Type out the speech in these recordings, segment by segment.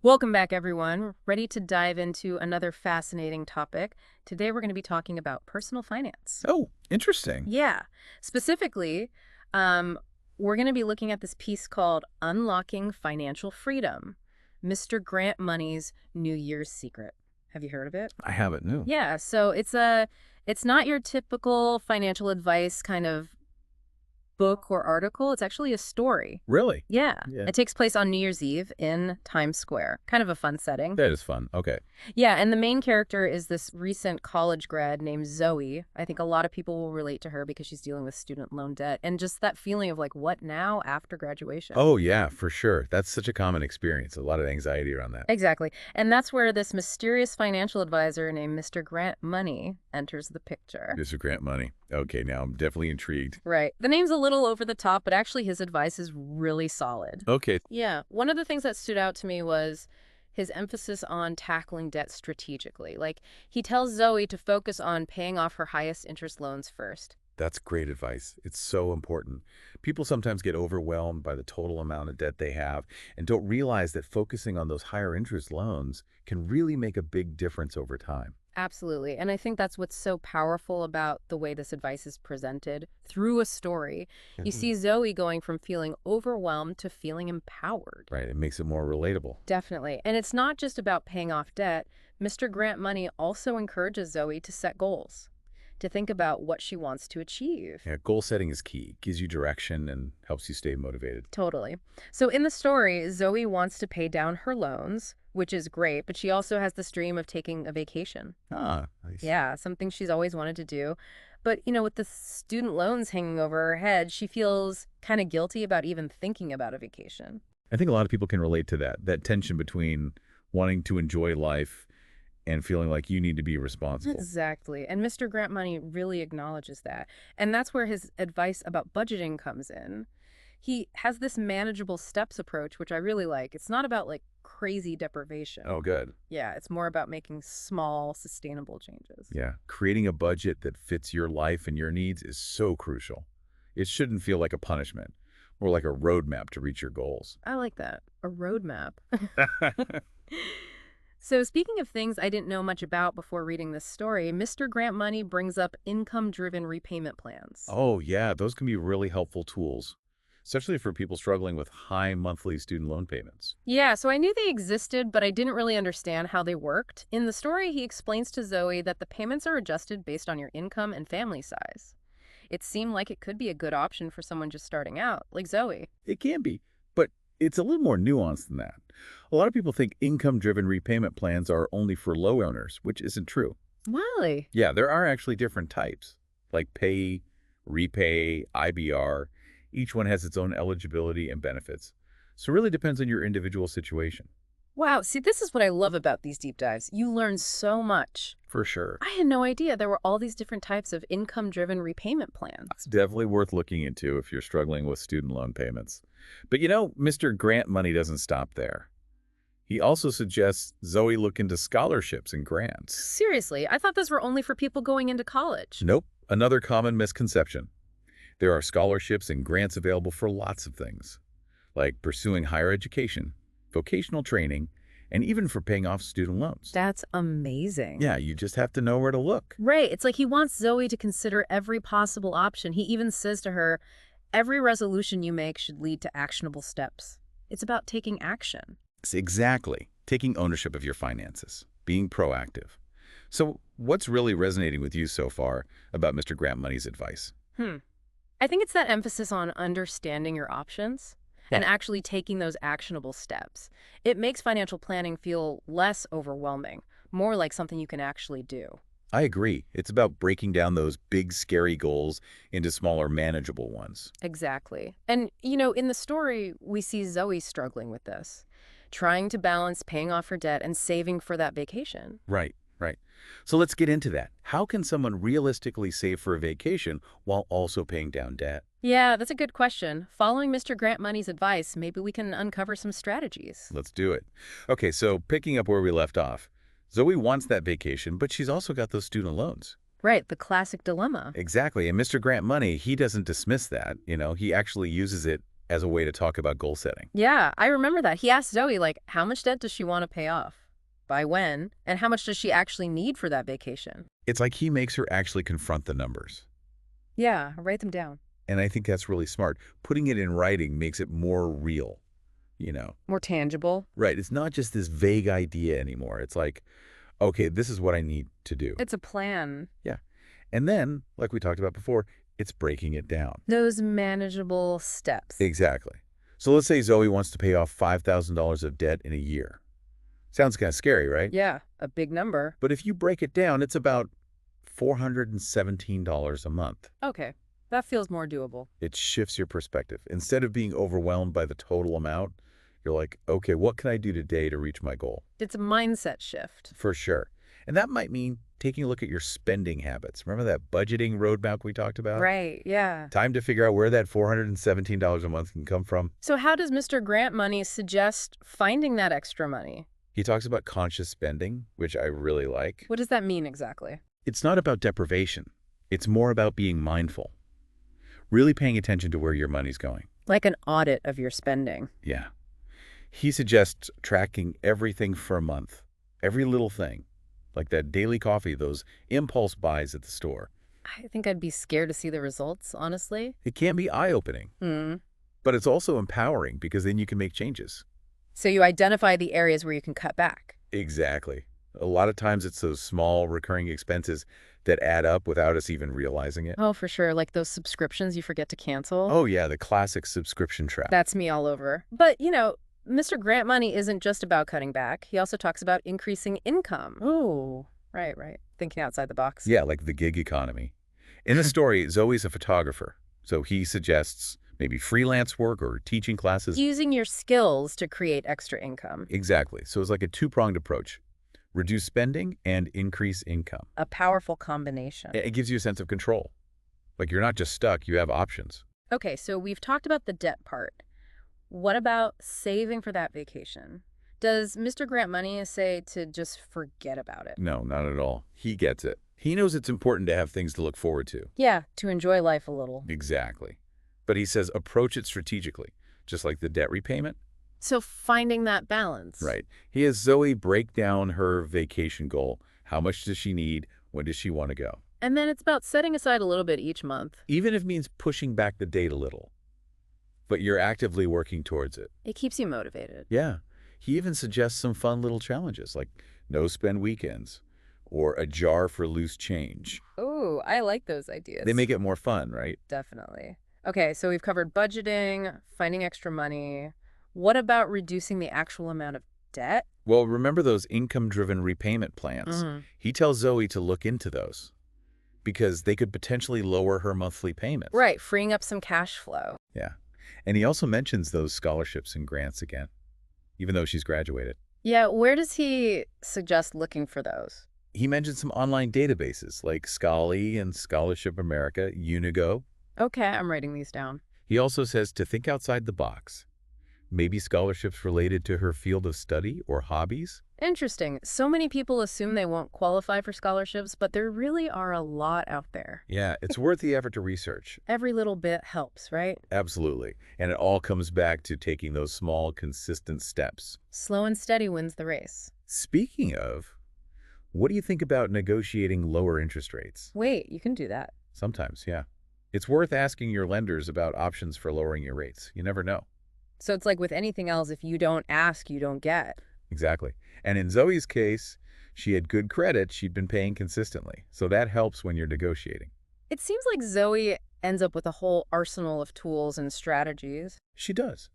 Welcome back, everyone. Ready to dive into another fascinating topic. Today, we're going to be talking about personal finance. Oh, interesting. Yeah. Specifically, um, we're going to be looking at this piece called Unlocking Financial Freedom, Mr. Grant Money's New Year's Secret. Have you heard of it? I haven't, no. Yeah, so it's not your typical financial advice kind of book or article. It's actually a story. Really? Yeah. Yeah. It takes place on New Year's Eve in Times Square. Kind of a fun setting. That is fun. Okay. Yeah, and the main character is this recent college grad named Zoe. I think a lot of people will relate to her because she's dealing with student loan debt and just that feeling of like, what now after graduation? Oh, yeah, for sure. That's such a common experience. A lot of anxiety around that. Exactly. And that's where this mysterious financial advisor named Mr. Grant Money enters the picture. Mr. Grant Money. Okay, now I'm definitely intrigued. Right. The name's a little over the top, but actually his advice is really solid. Okay. Yeah. One of the things that stood out to me was his emphasis on tackling debt strategically. Like, he tells Zoe to focus on paying off her highest interest loans first. That's great advice. It's so important. People sometimes get overwhelmed by the total amount of debt they have and don't realize that focusing on those higher interest loans can really make a big difference over time. Absolutely. And I think that's what's so powerful about the way this advice is presented through a story. You Mhm. see Zoe going from feeling overwhelmed to feeling empowered. Right. It makes it more relatable. Definitely. And it's not just about paying off debt. Mr. Grant Money also encourages Zoe to set goals, to think about what she wants to achieve. Yeah, goal setting is key. Gives you direction and helps you stay motivated. Totally. So in the story, Zoe wants to pay down her loans, which is great, but she also has this dream of taking a vacation. Ah, nice. Yeah, something she's always wanted to do. But, with the student loans hanging over her head, she feels kind of guilty about even thinking about a vacation. I think a lot of people can relate to that tension between wanting to enjoy life and feeling like you need to be responsible. Exactly. And Mr. Grant Money really acknowledges that. And that's where his advice about budgeting comes in. He has this manageable steps approach, which I really like. It's not about like crazy deprivation. Oh, good. Yeah, it's more about making small, sustainable changes. Yeah. Creating a budget that fits your life and your needs is so crucial. It shouldn't feel like a punishment, more like a roadmap to reach your goals. I like that. A roadmap. So, speaking of things I didn't know much about before reading this story, Mr. Grant Money brings up income driven repayment plans. Oh, yeah. Those can be really helpful tools, especially for people struggling with high monthly student loan payments. Yeah, so I knew they existed, but I didn't really understand how they worked. In the story, he explains to Zoe that the payments are adjusted based on your income and family size. It seemed like it could be a good option for someone just starting out, like Zoe. It can be, but it's a little more nuanced than that. A lot of people think income-driven repayment plans are only for low earners, which isn't true. Really? Yeah, there are actually different types, like pay, repay, IBR. Each one has its own eligibility and benefits. So it really depends on your individual situation. Wow, see, this is what I love about these deep dives. You learn so much. For sure. I had no idea there were all these different types of income driven repayment It's plans. definitely worth looking into if you're struggling with student loan payments. But Mr. Grant Money doesn't stop there. He also suggests Zoe look into scholarships and grants. Seriously, I thought those were only for people going into college. Nope, another common misconception. There are scholarships and grants available for lots of things, like pursuing higher education, vocational training, and even for paying off student loans. That's amazing. Yeah, you just have to know where to look. Right. It's like he wants Zoe to consider every possible option. He even says to her, every resolution you make should lead to actionable steps. It's about taking action. It's exactly. Taking ownership of your finances, being proactive. So what's really resonating with you so far about Mr. Grant Money's advice? Hmm. I think it's that emphasis on understanding your options and Yeah. actually taking those actionable steps. It makes financial planning feel less overwhelming, more like something you can actually do. I agree. It's about breaking down those big, scary goals into smaller, manageable ones. Exactly. And, in the story, we see Zoe struggling with this, trying to balance paying off her debt and saving for that vacation. Right, right. So let's get into that. How can someone realistically save for a vacation while also paying down debt? Yeah, that's a good question. Following Mr. Grant Money's advice, maybe we can uncover some strategies. Let's do it. Okay, so picking up where we left off, Zoe wants that vacation, but she's also got those student loans. Right, the classic dilemma. Exactly. And Mr. Grant Money, he doesn't dismiss that. He actually uses it as a way to talk about goal setting. Yeah, I remember that. He asked Zoe, like, how much debt does she want to pay off? By when? And how much does she actually need for that vacation? It's like he makes her actually confront the numbers. Yeah, write them down. And I think that's really smart. Putting it in writing makes it more real, you know. More tangible. Right. It's not just this vague idea anymore. It's like, okay, this is what I need to do. It's a plan. Yeah. And then, like we talked about before, it's breaking it down. Those manageable steps. Exactly. So let's say Zoe wants to pay off $5,000 of debt in a year. Sounds kind of scary, right? Yeah, a big number. But if you break it down, it's about $417 a month. Okay, that feels more doable. It shifts your perspective. Instead of being overwhelmed by the total amount, you're like, okay, what can I do today to reach my goal? It's a mindset shift. For sure. And that might mean taking a look at your spending habits. Remember that budgeting roadmap we talked about? Right, yeah. Time to figure out where that $417 a month can come from. So how does Mr. Grant Money suggest finding that extra money? He talks about conscious spending, which I really like. What does that mean exactly? It's not about deprivation. It's more about being mindful. Really paying attention to where your money's going. Like an audit of your spending. Yeah. He suggests tracking everything for a month. Every little thing. Like that daily coffee, those impulse buys at the store. I think I'd be scared to see the results, honestly. It can be eye-opening, but it's also empowering because then you can make changes. So you identify the areas where you can cut back. Exactly. A lot of times it's those small recurring expenses that add up without us even realizing it. Oh, for sure. Like those subscriptions you forget to cancel. Oh yeah, the classic subscription trap. That's me all over. But, Mr. Grant Money isn't just about cutting back. He also talks about increasing income. Oh, right, right. Thinking outside the box. Yeah, like the gig economy. In the story, Zoe's a photographer, so he suggests maybe freelance work or teaching classes. Using your skills to create extra income. Exactly. So it's like a two-pronged approach. Reduce spending and increase income. A powerful combination. It gives you a sense of control. Like you're not just stuck, you have options. Okay, so we've talked about the debt part. What about saving for that vacation? Does Mr. Grant Money say to just forget about it? No, not at all. He gets it. He knows it's important to have things to look forward to. Yeah, to enjoy life a little. Exactly. But he says approach it strategically, just like the debt repayment. So finding that balance. Right. He has Zoe break down her vacation goal. How much does she need? When does she want to go? And then it's about setting aside a little bit each month. Even if it means pushing back the date a little. But you're actively working towards it. It keeps you motivated. Yeah. He even suggests some fun little challenges like no spend weekends or a jar for loose change. Oh, I like those ideas. They make it more fun, right? Definitely. Okay, so we've covered budgeting, finding extra money. What about reducing the actual amount of debt? Well, remember those income-driven repayment plans? He tells Zoe to look into those because they could potentially lower her monthly payments. Right, freeing up some cash flow. Yeah. And he also mentions those scholarships and grants again, even though she's graduated. Yeah, where does he suggest looking for those? He mentions some online databases like Scholly and Scholarship America, Unigo. Okay, I'm writing these down. He also says to think outside the box. Maybe scholarships related to her field of study or hobbies? Interesting. So many people assume they won't qualify for scholarships, but there really are a lot out there. Yeah, it's worth the effort to research. Every little bit helps, right? Absolutely. And it all comes back to taking those small, consistent steps. Slow and steady wins the race. Speaking of, what do you think about negotiating lower interest rates? Wait, you can do that. Sometimes, yeah. It's worth asking your lenders about options for lowering your rates. You never know. So it's like with anything else, if you don't ask, you don't get. Exactly. And in Zoe's case, she had good credit. She'd been paying consistently. So that helps when you're negotiating. It seems like Zoe ends up with a whole arsenal of tools and strategies. She does.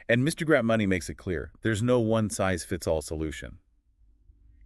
And Mr. Grant Money makes it clear. There's no one-size-fits-all solution.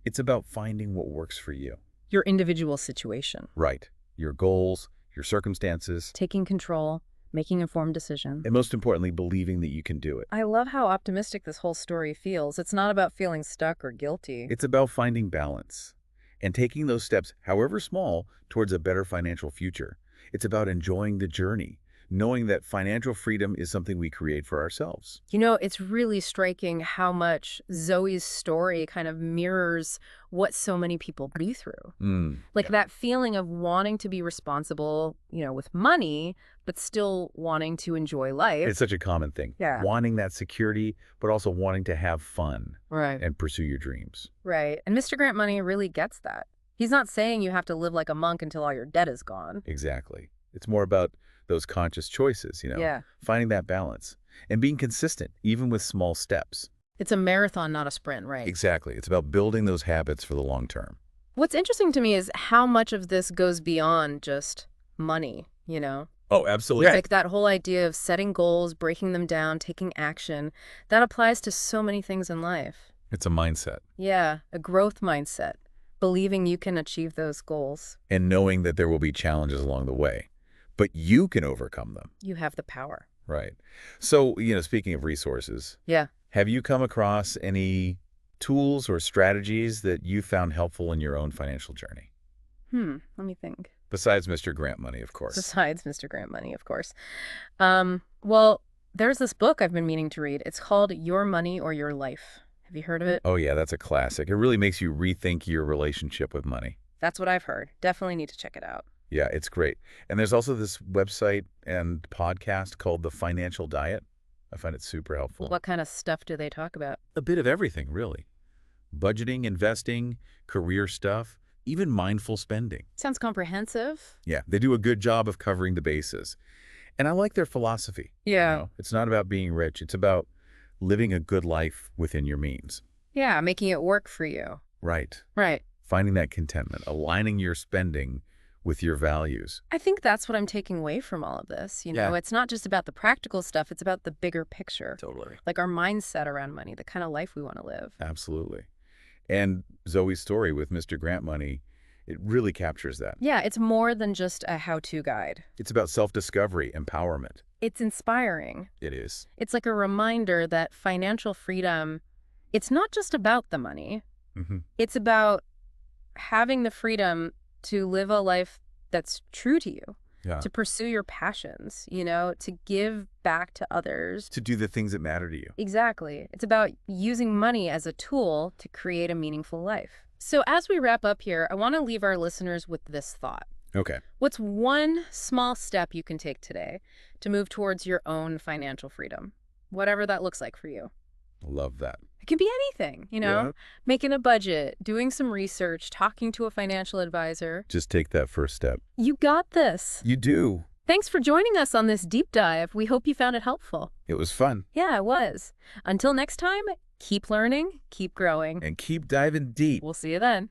It's about finding what works for you. Your individual situation. Right. Your goals, your circumstances, Taking control, making informed decisions. and most importantly, believing that you can do it. I love how optimistic this whole story feels. It's not about feeling stuck or guilty. It's about finding balance and taking those steps, however small, towards a better financial future. It's about enjoying the journey, knowing that financial freedom is something we create for ourselves. It's really striking how much Zoe's story kind of mirrors what so many people go through. Like Yeah. that feeling of wanting to be responsible, with money, but still wanting to enjoy It's life. such a common thing. Yeah. Wanting that security, but also wanting to have fun Right. and pursue your dreams. Right. And Mr. Grant Money really gets that. He's not saying you have to live like a monk until all your debt is gone. Exactly. It's more about those conscious choices, Yeah. finding that balance and being consistent, even with small steps. It's a marathon, not a sprint, right? Exactly. It's about building those habits for the long term. What's interesting to me is how much of this goes beyond just money. Oh, absolutely. Like that whole idea of setting goals, breaking them down, taking action, that applies to so many things in life. It's a mindset. Yeah, a growth mindset, believing you can achieve those goals. And knowing that there will be challenges along the way, but you can overcome them. You have the power. Right. So, speaking of resources, Yeah. have you come across any tools or strategies that you found helpful in your own financial journey? Let me think. Besides Mr. Grant Money, of course. Besides Mr. Grant Money, of course. Well, there's this book I've been meaning to read. It's called Your Money or Your Life. Have you heard of it? Oh, yeah, that's a classic. It really makes you rethink your relationship with money. That's what I've heard. Definitely need to check it out. Yeah, it's great. And there's also this website and podcast called The Financial Diet. I find it super helpful. What kind of stuff do they talk about? A bit of everything, really. Budgeting, investing, career stuff, even mindful spending. Sounds comprehensive. Yeah, they do a good job of covering the bases. And I like their philosophy. Yeah. It's not about being rich. It's about living a good life within your means. Yeah, making it work for you. Right. Right. Finding that contentment, aligning your spending with your values. I think that's what I'm taking away from all of this. Yeah. It's not just about the practical stuff, it's about the bigger picture. Totally. Like our mindset around money, the kind of life we want to live. Absolutely. And Zoe's story with Mr. Grant Money, it really captures that. Yeah, it's more than just a how-to guide. It's about self-discovery, empowerment. It's inspiring. It is. It's like a reminder that financial freedom, it's not just about the money. Mm-hmm. It's about having the freedom to live a life that's true to you, Yeah. to pursue your passions, to give back to others. To do the things that matter to you. Exactly. It's about using money as a tool to create a meaningful life. So as we wrap up here, I want to leave our listeners with this thought. Okay. What's one small step you can take today to move towards your own financial freedom? Whatever that looks like for you. Love that. It can be anything, Yeah. making a budget, doing some research, talking to a financial advisor. Just take that first step. You got this. You do. Thanks for joining us on this deep dive. We hope you found it helpful. It was fun. Yeah, it was. Until next time, keep learning, keep growing. And keep diving deep. We'll see you then.